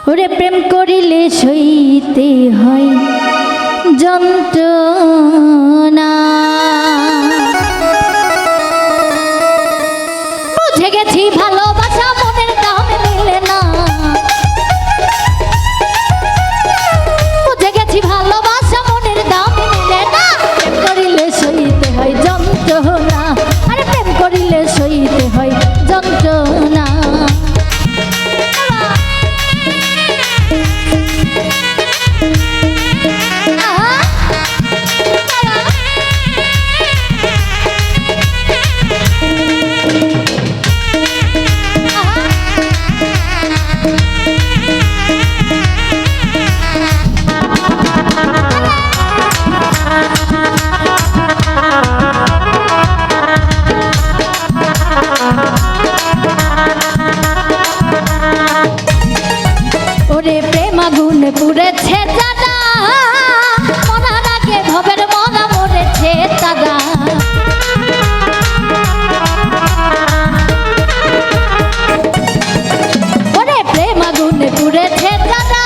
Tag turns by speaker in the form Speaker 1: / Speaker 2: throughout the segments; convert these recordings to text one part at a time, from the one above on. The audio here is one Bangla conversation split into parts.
Speaker 1: ওরে প্রেম করিলে সইতে হয় যন্ত্রণা। বুঝে গেছি ভালোবাসা মনের দাম মিলে না। বুঝে গেছি ভালোবাসা মনের দাম মিলে না। প্রেম করিলে সইতে হয় যন্ত্রণা। আরে প্রেম করিলে সইতে হয় যন্ত্রণা। ওরে প্রেম আগুন পুড়েছে দাদা, মরার আগে ভবের মরা মরেছে দাদা। ওরে প্রেম আগুন পুড়েছে দাদা,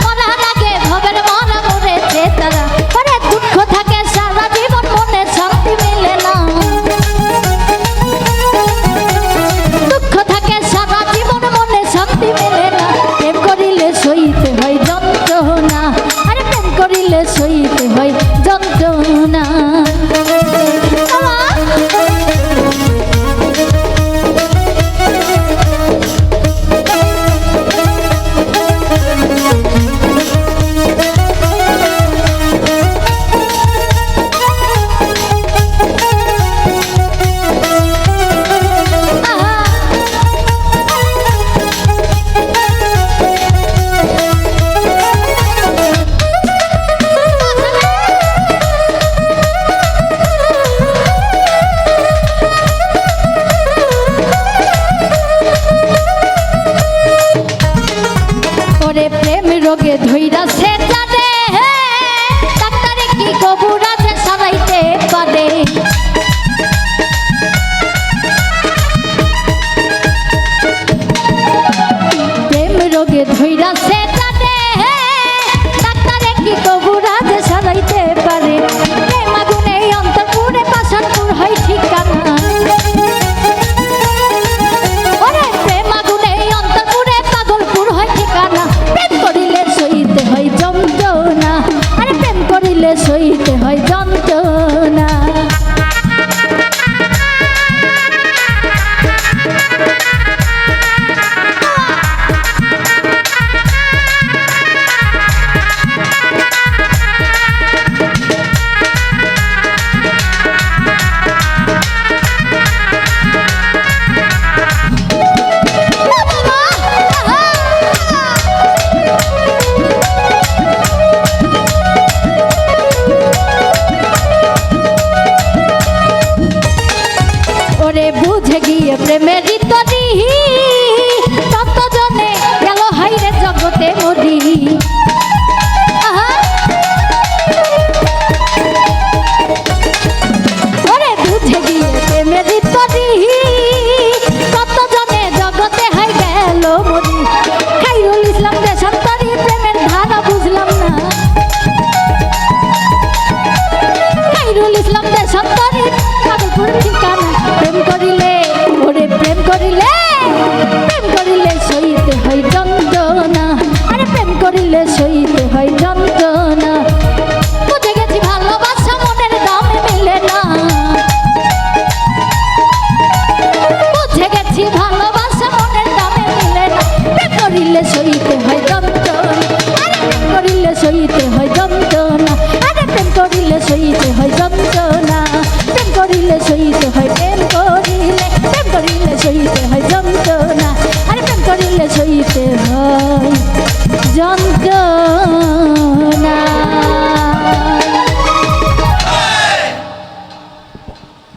Speaker 1: মরার আগে ভবের মরা মরেছে দাদা। ওরে দুঃখ থাকে সারা জীবন মনে শান্তি মিলে না। দুঃখ থাকে সারা জীবন মনে শান্তি মিলে না। প্রেম করিলে সইতে হয় যন্ত্রণা। আরে প্রেম করিলে সইতে হয় যন্ত্রণা। ওরে প্রেম রোগে ধইরাছে জানে, ডাক্তারে কি কবুরাজে সারাইতে পারে। প্রেম রোগে ধইরাছে জানে, ডাক্তারে কি কবুরাজে সারাইতে পারে। প্রেম আগুনে অন্তরপুরে পাষাণপুর হয় ঠিকানা। ওরে প্রেম আগুনে অন্তরপুরে পাগলপুর হয় ঠিকানা। প্রেম করিলে সইতে হয় যন্ত্রণা। আরে প্রেম করিলে সইতে হয় যন্ত্রণা। ওরে বুঝে গিয়ে প্রেমের তরি, তত জনে গেল হাইরে জগতে মরি। ওরে বুঝে গিয়ে প্রেমের তরি, তত জনে জগতে হাই গেল মরি। খাইরুল ইসলাম দেশান্তরী প্রেমের ধারা বুঝলাম না। খাইরুল ইসলাম দেশান্তরী পাগলপুর ঠিকানা। প্রেম করিলে ওরে প্রেম করিলে, প্রেম করিলে সইতে হয় যন্ত্রণা। আরে প্রেম করিলে সইতে হয় যন্ত্রণা। বুঝে গেছি ভালোবাসা মনের দামে মিলে না। বুঝে গেছি ভালোবাসা মনের দামে মিলে না। প্রেম করিলে সইতে হয় যন্ত্রণা। আরে প্রেম করিলে সইতে হয় যন্ত্রণা। আরে প্রেম করিলে সইতে হয় যন্ত্রণা।